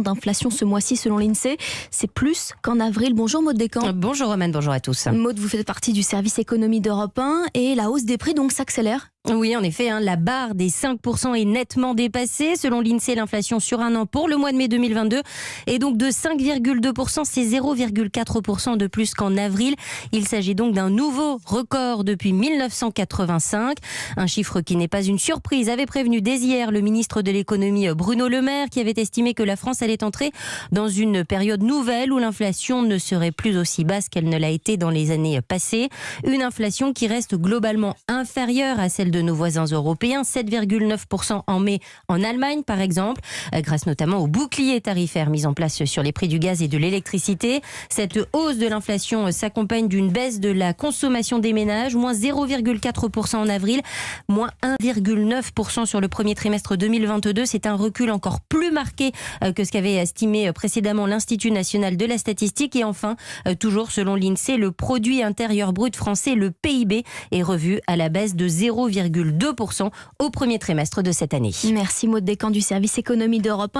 d'inflation ce mois-ci selon l'INSEE. C'est plus qu'en avril. Bonjour Maud Descamps. Bonjour Romane, bonjour à tous. Maud, vous faites partie du service économie d'Europe 1 et la hausse des prix donc s'accélère. Oui, en effet, la barre des 5% est nettement dépassée. Selon l'INSEE, l'inflation sur un an pour le mois de mai 2022 est donc de 5,2%. C'est 0,4% de plus qu'en avril. Il s'agit donc d'un nouveau record depuis 1985. Un chiffre qui n'est pas une surprise, avait prévenu dès hier le ministre de l'économie Bruno Le Maire, qui avait estimé que la France allait entrer dans une période nouvelle où l'inflation ne serait plus aussi basse qu'elle ne l'a été dans les années passées. Une inflation qui reste globalement inférieure à celle de nos voisins européens, 7,9% en mai en Allemagne par exemple, grâce notamment au bouclier tarifaire mis en place sur les prix du gaz et de l'électricité. Cette hausse de l'inflation s'accompagne d'une baisse de la consommation des ménages, moins 0,4% en avril, moins 1,9% sur le premier trimestre 2022. C'est un recul encore plus marqué que ce qu'avait estimé précédemment l'Institut national de la statistique. Et enfin, toujours selon l'INSEE, le produit intérieur brut français, le PIB, est revu à la baisse de 0,2% au premier trimestre de cette année. Merci Maud Descamps du service économie d'Europe 1.